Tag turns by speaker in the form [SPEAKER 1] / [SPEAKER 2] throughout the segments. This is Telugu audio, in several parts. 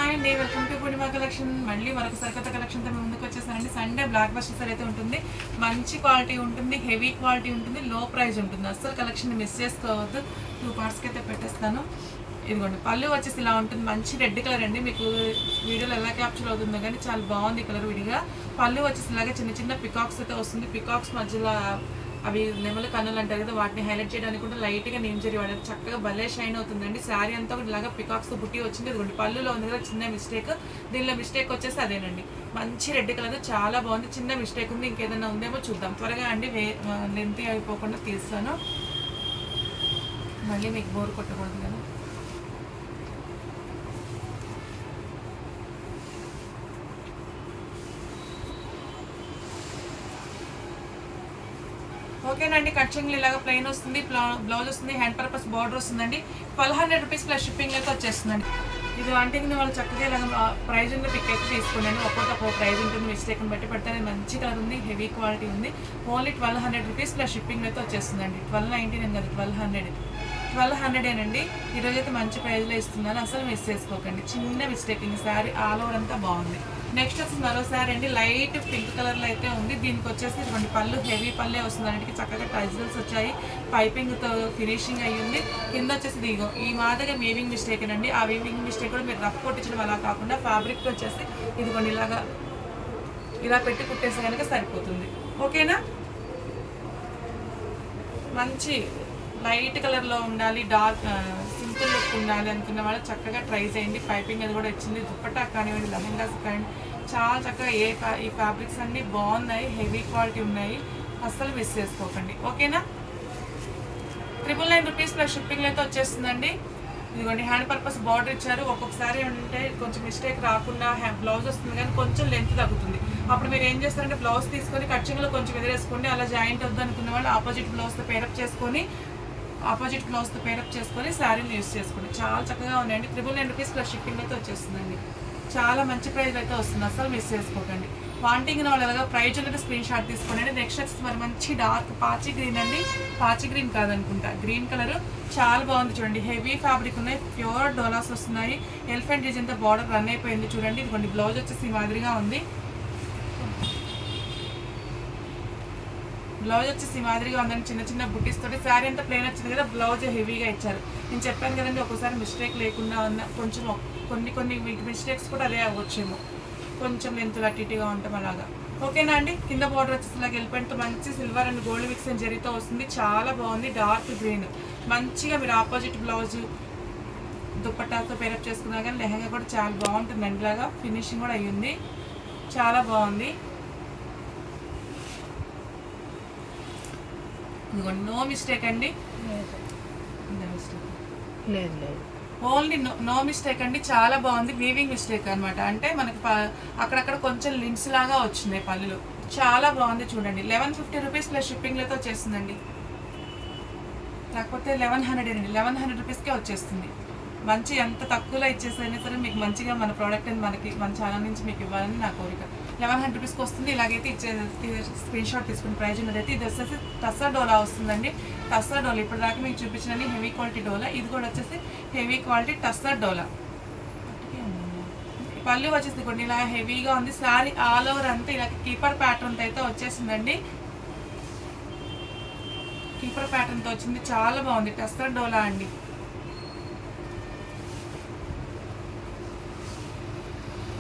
[SPEAKER 1] హాయ్ అండి, వెల్కమ్ టు పూర్ణిమ కలెక్షన్. మళ్ళీ మరొక సరికొత్త కలెక్షన్తో మేము ముందుకు వచ్చేసానండి. సండే బ్లాక్ బస్టర్ సేల్ అయితే ఉంటుంది. మంచి క్వాలిటీ ఉంటుంది, హెవీ క్వాలిటీ ఉంటుంది, లో ప్రైస్ ఉంటుంది. అస్సలు కలెక్షన్ మిస్ చేసుకోవద్దు. 2 పార్ట్స్కి అయితే పెట్టేస్తాను. ఇదిగోండి, పళ్ళు వచ్చేసి ఇలా ఉంటుంది. మంచి రెడ్ కలర్ అండి. మీకు వీడియోలో ఎలా క్యాప్చర్ అవుతుందో కానీ చాలా బాగుంది కలర్ విడిగా. పళ్ళు వచ్చేసి ఇలాగే చిన్న చిన్న పికాక్స్ అయితే వస్తుంది. పికాక్స్ మధ్యలో అవి నెమల కన్నులు అంటారు కదా, వాటిని హైలైట్ చేయడానికి కూడా లైట్గా నేంజరీ వాడారు. చక్కగా భలే షైన్ అవుతుందండి. శారీ అంతా కూడా ఇలాగా పికాక్స్తో బుట్టి వచ్చింది. ఇదిగోండి, పళ్ళులో ఉంది కదా చిన్న మిస్టేక్. దీనిలో మిస్టేక్ వచ్చేసి అదేనండి. మంచి రెడ్ కలర్ చాలా బాగుంది. చిన్న మిస్టేక్ ఉంది, ఇంకేదైనా ఉందేమో చూద్దాం. త్వరగా అండి, లెంత్ అయిపోకుండా తీస్తాను, మళ్ళీ మీకు బోర్ కొట్టకూడదు కదా. ఓకేనండి, కట్చింగ్లు ఇలాగ ప్లెయిన్ వస్తుంది, బ్లౌజ్ వస్తుంది, హ్యాండ్ పర్పస్ బార్డర్ వస్తుందండి. 1200 రూపీస్ ప్లస్ షిప్పింగ్ అయితే వచ్చేస్తుందండి. ఇది వాంటింగ్ వాళ్ళు చక్కగా ఇలాగ ప్రైజ్ ఉన్న పిక్ అయితే తీసుకోండి. ఒక్కొక్క ప్రైజ్ ఉంటుంది, మిస్టేక్ని బట్టి పెడితే మంచి కలర్ ఉంది, హెవీ క్వాలిటీ ఉంది. ఓన్లీ 1200 రూపీస్ ప్లస్ షిప్పింగ్ అయితే వచ్చేస్తుందండి. 1299 కాదు, 1200 ఈరోజు అయితే మంచి ప్రైజ్లో ఇస్తున్నాను, అసలు మిస్ చేసుకోకండి. చిన్న మిస్టేక్, శారీ ఆల్ ఓవర్ అంతా బాగుంది. నెక్స్ట్ వచ్చి మరో శారీ అండి, లైట్ పింక్ కలర్లో అయితే ఉంది. దీనికి వచ్చేసి ఇటువంటి పళ్ళు హెవీ పళ్ళే వస్తుంది. అన్నిటికీ చక్కగా టైజల్స్ వచ్చాయి, పైపింగ్తో ఫినిషింగ్ అయ్యింది. కింద వచ్చేసి దిగో ఈ మాదిరిగా వీవింగ్ మిస్టేక్ అండి. ఆ వీవింగ్ మిస్టేక్ కూడా మీరు రఫ్ కొట్టించడం అలా కాకుండా ఫ్యాబ్రిక్ వచ్చేసి ఇదిగోండి ఇలా పెట్టి కుట్టేస్తే కనుక సరిపోతుంది. ఓకేనా, మంచి లైట్ కలర్లో ఉండాలి, డార్క్ సింపుల్ లుక్ ఉండాలి అనుకున్న వాళ్ళు చక్కగా ట్రై చేయండి. పైపింగ్ అది కూడా వచ్చింది. దుప్పట్టా కానివ్వండి, లెహెంగాస్ కానివ్వండి, చాలా చక్కగా ఈ ఫ్యాబ్రిక్స్ అన్నీ బాగున్నాయి, హెవీ క్వాలిటీ ఉన్నాయి. అస్సలు మిస్ చేసుకోకండి. ఓకేనా, 999 రూపీస్ ప్లస్ షిప్పింగ్ అయితే వచ్చేస్తుందండి. ఇదిగోండి, హ్యాండ్ పర్పస్ బార్డర్ ఇచ్చారు. ఒక్కొక్కసారి అంటే కొంచెం మిస్టేక్ రాకుండా బ్లౌజ్ వస్తుంది, కానీ కొంచెం లెంత్ తగ్గుతుంది. అప్పుడు మీరు ఏం చేస్తారంటే బ్లౌజ్ తీసుకొని కట్చింగ్లో కొంచెం ఎదురేసుకోండి. అలా జాయింట్ వద్దు అనుకున్న వాళ్ళు ఆపోజిట్ బ్లౌజ్తో పేరప్ చేసుకొని శారీని యూస్ చేసుకోండి. చాలా చక్కగా ఉన్నాయండి. 999 రూపీస్ ప్లస్ షిప్పింగ్ అయితే వచ్చేస్తుందండి. చాలా మంచి ప్రైస్ అయితే వస్తుంది, అసలు మిస్ చేసుకోకండి. వాంటింగ్ వాళ్ళు ఎలాగో ప్రైజ్ అనేది స్క్రీన్ షాట్ తీసుకోండి. నెక్స్ట్ వచ్చి మరి మంచి డార్క్ పాచి గ్రీన్ అండి. పాచి గ్రీన్ కాదనుకుంటా, గ్రీన్ కలర్ చాలా బాగుంది. చూడండి, హెవీ ఫ్యాబ్రిక్ ఉన్నాయి, ప్యూర్ డోలాస్ వస్తున్నాయి. ఎలిఫెంట్ డిజైన్తో బార్డర్ రన్ అయిపోయింది. చూడండి, ఇదిగోండి బ్లౌజ్ వచ్చేసి ఈ మాదిరిగా ఉంది. బ్లౌజ్ వచ్చేసి ఈ మాదిరిగా ఉందని చిన్న చిన్న బుట్టీస్ తోటి. శారీ అంతా ప్లెయిన్ వచ్చింది కదా, బ్లౌజ్ హెవీగా ఇచ్చారు. నేను చెప్పాను కదండి, ఒక్కోసారి మిస్టేక్ లేకుండా ఉన్న కొంచెం కొన్ని మిస్టేక్స్ కూడా అదే అవ్వచ్చేమో, కొంచెం లెంత్ అటు ఇటుగా ఉంటాం అలాగా. ఓకేనా అండి, కింద బార్డర్ వచ్చేసి ఇలాగ ఎలిఫెంట్ మంచి silver and gold mix and జరీతో వస్తుంది. చాలా బాగుంది, డార్క్ గ్రీన్. మంచిగా మీరు ఆపోజిట్ బ్లౌజ్ దుప్పట్టాతో పేరప్ చేసుకున్నా కానీ లెహంగా కూడా చాలా బాగుంటుందండి. ఇలాగా ఫినిషింగ్ కూడా అయ్యింది, చాలా బాగుంది. ఇదిగోండి, నో మిస్టేక్ అండి, ఓన్లీ నో మిస్టేక్ అండి. చాలా బాగుంది. వీవింగ్ మిస్టేక్ అనమాట, అంటే మనకి అక్కడక్కడ కొంచెం లింక్స్ లాగా వచ్చినాయి పళ్ళు. చాలా బాగుంది. చూడండి, 1150 రూపీస్ ప్లస్ షిప్పింగ్లో అయితే వచ్చేస్తుందండి. లేకపోతే 1100 అండి, 1100 రూపీస్కే వచ్చేస్తుంది. మంచి ఎంత తక్కువలో ఇచ్చేసైనా సరే మీకు మంచిగా మన ప్రోడక్ట్ అని మన ఛానల్ నుంచి మీకు ఇవ్వాలని నా కోరిక. 1100 రూపీస్కి వస్తుంది. ఇలాగైతే స్క్రీన్ షాట్ తీసుకుని ప్రైజ్ ఉన్నదైతే. ఇది వచ్చేసి టస్సా డోలా వస్తుందండి. టస్సా డోలా ఇప్పుడు దాకా మీకు చూపించిన హెవీ క్వాలిటీ డోలా, ఇది కూడా వచ్చేసి హెవీ క్వాలిటీ టస్సా డోలా. పళ్ళు వచ్చేసి కొన్ని ఇలా హెవీగా ఉంది. శారీ ఆల్ ఓవర్ అంతా ఇలా కీపర్ ప్యాటర్న్తో అయితే వచ్చేసిందండి. కీపర్ ప్యాటర్న్తో వచ్చింది, చాలా బాగుంది. టస్సా డోలా అండి.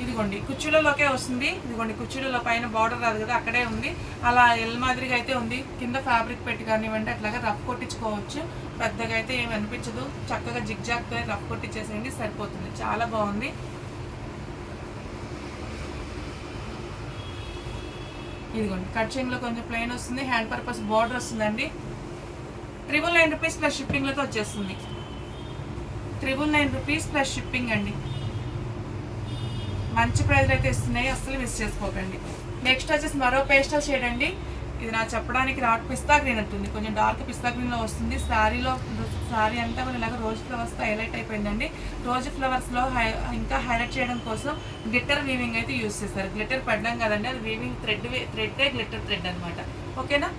[SPEAKER 1] ఇదిగోండి, కుచ్చులలోకే వస్తుంది. ఇదిగోండి, కుచ్చులలో పైన బార్డర్ రాదు కదా, అక్కడే ఉంది. అలా ఎల్ మాదిరిగా అయితే ఉంది. కింద ఫ్యాబ్రిక్ పెట్టి కానివ్వండి అట్లాగా రఫ్ కొట్టించుకోవచ్చు. పెద్దగా అయితే ఏమి అనిపించదు. చక్కగా జిగ్జాగ్తో రఫ్ కొట్టించేసేయండి, సరిపోతుంది. చాలా బాగుంది. ఇదిగోండి, కట్చింగ్లో కొంచెం ప్లెయిన్ వస్తుంది, హ్యాండ్ పర్పస్ బార్డర్ వస్తుందండి. 999 రూపీస్ ప్లస్ షిప్పింగ్లతో వచ్చేస్తుంది. 999 రూపీస్ ప్లస్ షిప్పింగ్ అండి. మంచి ప్రైజ్లు అయితే ఇస్తున్నాయి, అస్సలు మిస్ చేసుకోకండి. నెక్స్ట్ వచ్చేసి మరో పేస్టల్ షేడ్ అండి. ఇది నా చెప్పడానికి పిస్తా గ్రీన్ అంటుంది, కొంచెం డార్క్ పిస్తా గ్రీన్లో వస్తుంది. శారీ అంతా కూడా ఇలాగ రోజ్ ఫ్లవర్స్తో హైలైట్ అయిపోయిందండి. రోజ్ ఫ్లవర్స్లో ఇంకా హైలైట్ చేయడం కోసం గ్లిట్టర్ వీవింగ్ అయితే యూజ్ చేస్తారు. గ్లిట్టర్ పెట్టడం కదండి, అది వీవింగ్ థ్రెడ్డే గ్లిట్టర్ థ్రెడ్ అనమాట. ఓకేనా,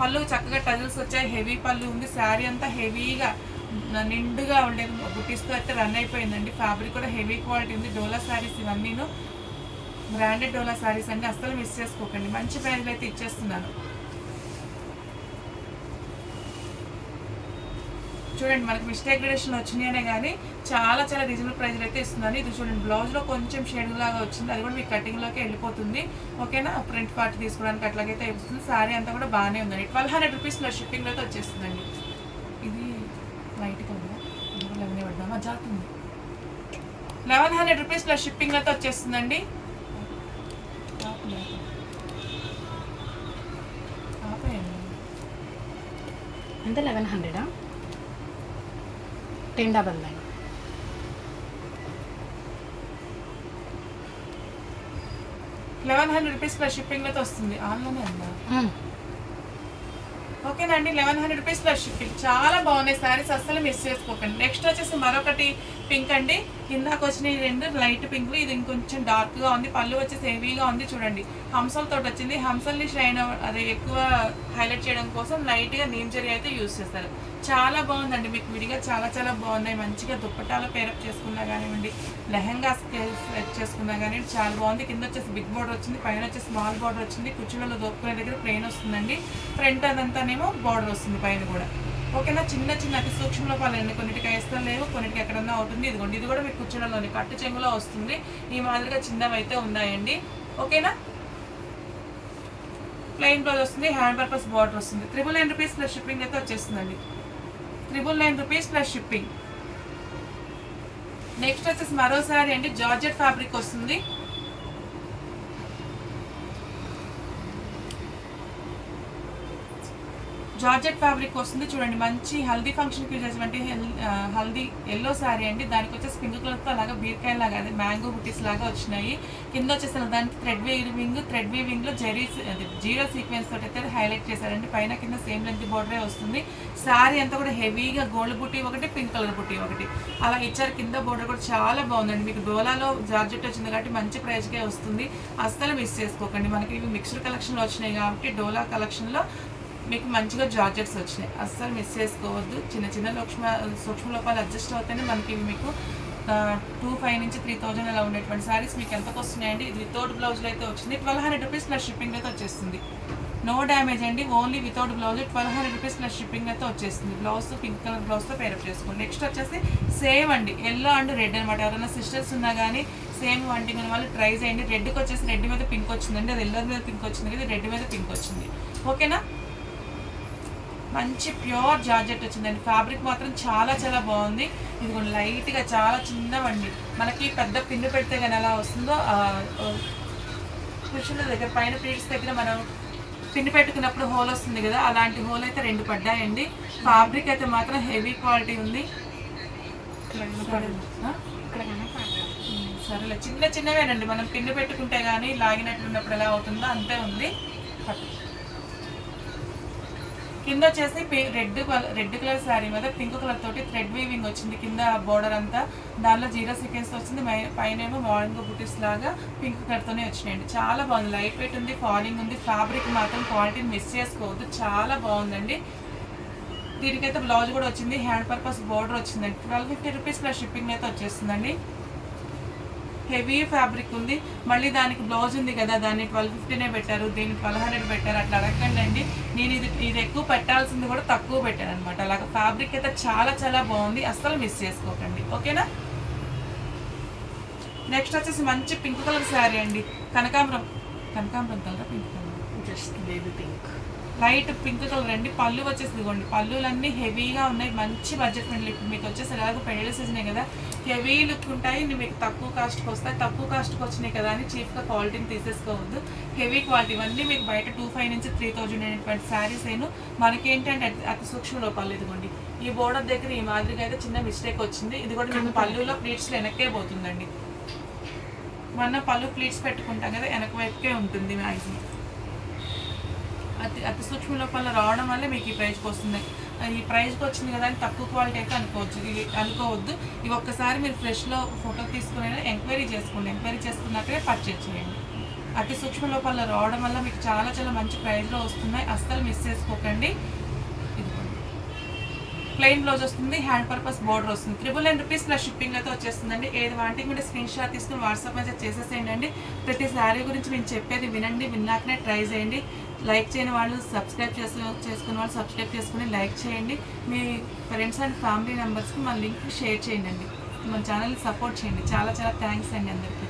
[SPEAKER 1] పళ్ళు చక్కగా టజల్స్ వచ్చాయి, హెవీ పళ్ళు ఉంది. శారీ అంతా హెవీగా నిండుగా ఉండే బుటీస్తో అయితే రన్ అయిపోయిందండి. ఫ్యాబ్రిక్ కూడా హెవీ క్వాలిటీ ఉంది. డోలా శారీస్ ఇవన్నీను బ్రాండెడ్ డోలా శారీస్ అండి, అస్సలు మిస్ చేసుకోకండి. మంచి ప్రైజ్లో అయితే ఇచ్చేస్తున్నాను. చూడండి, మనకి మిస్టేక్ గ్రేడేషన్ వచ్చినాయనే కానీ చాలా చాలా రీజనబుల్ ప్రైజ్లో అయితే ఇస్తున్నాను. ఇది చూడండి, బ్లౌజ్లో కొంచెం షేడ్ లాగా వచ్చింది, అది కూడా మీకు కటింగ్లోకి వెళ్ళిపోతుంది. ఓకేనా, ప్రింట్ పార్ట్ తీసుకోవడానికి అట్లాగైతే వస్తుంది. శారీ అంతా కూడా బాగానే ఉందండి. 1200 రూపీస్లో షిప్పింగ్లో అయితే వచ్చేస్తుందండి. ఇది లైట్ కలర్ 11 పడ్డామా జాతుంది. 1100 రూపీస్లో షిప్పింగ్లో అయితే వచ్చేస్తుందండి.
[SPEAKER 2] ఎంత 1100 1099
[SPEAKER 1] 1100 రూపీస్ ప్లస్ షిప్పింగ్ అయితే వస్తుంది. ఆన్లైన్ అందా? ఓకేనండి, 1100 రూపీస్ ప్లస్ షిప్పింగ్. చాలా బాగున్నాయి శారీస్, అస్సలు మిస్ చేసుకోకండి. నెక్స్ట్ వచ్చేసి మరొకటి పింక్ అండి. ఇందాక వచ్చిన ఈ రెండు లైట్ పింక్లు, ఇది ఇంకొంచెం డార్క్గా ఉంది. పళ్ళు వచ్చేసి హెవీగా ఉంది. చూడండి, హంసలతో వచ్చింది. హంసల్ని షైన్ అదే ఎక్కువ హైలైట్ చేయడం కోసం లైట్గా నీమ్ జరీ అయితే యూజ్ చేస్తారు. చాలా బాగుందండి, మీకు విడిగా చాలా చాలా బాగున్నాయి. మంచిగా దుప్పటాలో పేరప్ చేసుకున్నా కానివ్వండి, లెహంగా సెట్ చేసుకున్నా కానివ్వండి, చాలా బాగుంది. కింద వచ్చేసి బిగ్ బార్డర్ వచ్చింది, పైన వచ్చేసి స్మాల్ బార్డర్ వచ్చింది. కుర్చీలలో దొరుకునే దగ్గర ప్లెయిన్ వస్తుందండి. ఫ్రంట్ అదంతానేమో బార్డర్ వస్తుంది పైన కూడా. ఓకేనా, చిన్న చిన్న అతి సూక్ష్మ లోపాలండి. కొన్నిటికి వేస్తాం లేవు, కొన్నిటికి ఎక్కడన్నా అవుతుంది. ఇదిగోండి, ఇది కూడా మీకు కుర్చీలలోని కట్టు చెంగులో వస్తుంది. ఈ మాదిరిగా చిన్నవి అయితే ఉన్నాయండి. ఓకేనా, ప్లెయిన్ బ్లౌజ్ వస్తుంది, హ్యాండ్ పర్పస్ బార్డర్ వస్తుంది. 999 రూపీస్ ప్లస్ షిప్పింగ్ అయితే వచ్చేస్తుందండి. 999 రూపీస్ ప్లస్ షిప్పింగ్. నెక్స్ట్ వచ్చేసి మరో సారీ అండి, జార్జెట్ ఫ్యాబ్రిక్ వస్తుంది. జార్జెట్ ఫ్యాబ్రిక్ వస్తుంది. చూడండి, మంచి హల్దీ ఫంక్షన్కి యూజ్ చేసేటువంటి హల్దీ ఎల్లో శారీ అండి. దానికి వచ్చేసి పింక్ కలర్తో అలాగా బీరకాయ లాగా అదే మ్యాంగో బుటీస్ లాగా వచ్చినాయి. కింద వచ్చేసి దానికి థ్రెడ్ వీవింగ్లో జీరో సీక్వెన్స్ తోటి అయితే హైలైట్ చేశారండి. పైన కింద సేమ్ లెంత్ బోర్డరే వస్తుంది. శారీ అంతా కూడా హెవీగా గోల్డ్ బుటీ ఒకటి, పింక్ కలర్ బుటీ ఒకటి అలా ఇచ్చారు. కింద బోర్డర్ కూడా చాలా బాగుందండి. మీకు డోలాలో జార్జెట్ వచ్చింది కాబట్టి మంచి ప్రైస్కే వస్తుంది, అస్సలు మిస్ చేసుకోకండి. మనకి ఇవి మిక్స్డ్ కలెక్షన్లో వచ్చినాయి కాబట్టి డోలా కలెక్షన్లో మీకు మంచిగా జార్జెట్స్ వచ్చినాయి, అస్సలు మిస్ చేసుకోవద్దు. చిన్న చిన్న సూక్ష్మ లోపాలు అడ్జస్ట్ అవుతానే మనకి ఇవి మీకు 2500 నుంచి 3000 అలా ఉండేటువంటి శారీస్ మీకు ఎంతకు వస్తున్నాయండి. ఇది వితౌట్ బ్లౌజ్లో అయితే వచ్చింది. 1200 రూపీస్ ప్లస్ షిప్పింగ్ అయితే వచ్చేస్తుంది. నో డ్యామేజ్ అండి, only without blouse 1200 rupees plus shipping అయితే వచ్చేస్తుంది. బ్లౌజ్ పింక్ కలర్ బ్లౌజ్తో పేరప్ చేసుకోండి. నెక్స్ట్ వచ్చేసి సేమ్ అండి, ఎల్లో అండ్ రెడ్ అనమాట. ఎవరైనా సిస్టర్స్ ఉన్నా కానీ సేమ్ వంటింగ్ ఉన్న వాళ్ళు ట్రై చేయండి. రెడ్కి వచ్చేసి రెడ్ మీద పింక్ వచ్చిందండి, అది ఎల్లో మీద పింక్ వచ్చింది కదా, రెడ్ మీద పింక్ వచ్చింది. ఓకేనా, మంచి ప్యూర్ జార్జెట్ వచ్చిందండి. ఫ్యాబ్రిక్ మాత్రం చాలా చాలా బాగుంది. ఇది లైట్గా చాలా చిన్నవండి, మనకి పెద్ద పిన్ను పెడితే కానీ ఎలా వస్తుందో కుర్చీల దగ్గర పైన ప్లీట్స్ దగ్గర మనం పిన్ను పెట్టుకున్నప్పుడు హోల్ వస్తుంది కదా, అలాంటి హోల్ అయితే 2 పడ్డాయండి. ఫ్యాబ్రిక్ అయితే మాత్రం హెవీ క్వాలిటీ ఉంది. సరేలే, చిన్న చిన్నవేనండి. మనం పిన్ను పెట్టుకుంటే కానీ లాగినట్లున్నప్పుడు ఎలా అవుతుందో అంతే ఉంది. కింద వచ్చేసి రెడ్ కలర్ శారీ మీద పింక్ కలర్ తోటి థ్రెడ్ వీవింగ్ వచ్చింది. కింద బోర్డర్ అంతా దానిలో జీరో సీక్వెన్స్ వచ్చింది. పైన ఏమో మార్నింగ్ బుటీస్ లాగా పింక్ కలర్తోనే వచ్చినాయండి. చాలా బాగుంది, లైట్ వెయిట్ ఉంది, ఫాలింగ్ ఉంది. ఫ్యాబ్రిక్ మాత్రం క్వాలిటీని మిస్ చేసుకోవద్దు, చాలా బాగుందండి. దీనికైతే బ్లౌజ్ కూడా వచ్చింది, హ్యాండ్ పర్పస్ బోర్డర్ వచ్చిందండి. 1250 రూపీస్ ప్లస్ షిప్పింగ్ అయితే వచ్చేస్తుందండి. హెవీ ఫ్యాబ్రిక్ ఉంది, మళ్ళీ దానికి బ్లౌజ్ ఉంది కదా, దాన్ని 1250నే పెట్టారు, దీన్ని 1200 పెట్టారు, అట్లా అడగండి అండి. నేను ఇది ఎక్కువ పెట్టాల్సింది కూడా తక్కువ పెట్టాను అనమాట. అలాగే ఫ్యాబ్రిక్ అయితే చాలా చాలా బాగుంది, అస్సలు మిస్ చేసుకోకండి. ఓకేనా, నెక్స్ట్ వచ్చేసి మంచి పింక్ కలర్ శారీ అండి. కనకాంబరం colour, pink colour,
[SPEAKER 2] just baby pink,
[SPEAKER 1] light pink colour అండి. పళ్ళు వచ్చేసి ఇదిగోండి, పళ్ళులన్నీ హెవీగా ఉన్నాయి, మంచి బడ్జెట్ ఫ్రెండ్లీ. మీకు వచ్చేసి ఎలాగో పెళ్ళి సీజనే కదా, హెవీ లుక్ ఉంటాయి, మీకు తక్కువ కాస్ట్కి వస్తాయి. తక్కువ కాస్ట్కి వచ్చినాయి కదా అని చీప్గా క్వాలిటీని తీసేసుకోవద్దు. హెవీ క్వాలిటీ ఇవన్నీ మీకు బయట 2500 నుంచి 3000 అనేటువంటి శారీస్ అయినా మనకేంటంటే అతి సూక్ష్మ లోపాలు. ఇదిగోండి, ఈ బోర్డర్ దగ్గర ఈ మాదిరిగా అయితే చిన్న మిస్టేక్ వచ్చింది. ఇది కూడా మీకు పళ్ళులో ప్లీట్స్లో వెనక్కే పోతుందండి. మనం పళ్ళు ప్లీట్స్ పెట్టుకుంటాం కదా, వెనక వైపుకే ఉంటుంది మ్యాక్సిమం. అతి సూక్ష్మ లోపాలు రావడం వల్ల మీకు ఈ ప్రైజ్కి వస్తుంది. ఈ ప్రైజ్కి వచ్చింది కదా అని తక్కువ క్వాలిటీ అయితే అనుకోవద్దు. ఇవి ఒక్కసారి మీరు ఫ్రెష్లో ఫోటో తీసుకుని ఎంక్వైరీ చేసుకోండి. ఎంక్వైరీ చేసుకున్నాకే పర్చేజ్ చేయండి. అతి సూక్ష్మ లోపాలు రావడం వల్ల మీకు చాలా చాలా మంచి ప్రైజ్లో వస్తున్నాయి, అస్సలు మిస్ చేసుకోకండి. ప్లెయిన్ బ్లౌజ్ వస్తుంది, హ్యాండ్ పర్పస్ బోర్డర్ వస్తుంది. 999 రూపీస్ ప్లస్ షిప్పింగ్ అయితే వచ్చేస్తుందండి. ఏది వాంటింగ్ కూడా స్క్రీన్ షాట్ తీసుకుని వాట్సాప్ మెసేజ్ చేసేసేయండి అండి. ప్రతి శారీ గురించి నేను చెప్పేది వినండి, విన్నాకనే ట్రై చేయండి. లైక్ చేయని వాళ్ళు సబ్స్క్రైబ్ చేసుకున్న వాళ్ళు సబ్స్క్రైబ్ చేసుకుని లైక్ చేయండి. మీ ఫ్రెండ్స్ అండ్ ఫ్యామిలీ మెంబర్స్కి మన లింక్ షేర్ చేయండి అండి. మన ఛానల్ని సపోర్ట్ చేయండి. చాలా చాలా థ్యాంక్స్ అండి అందరికీ.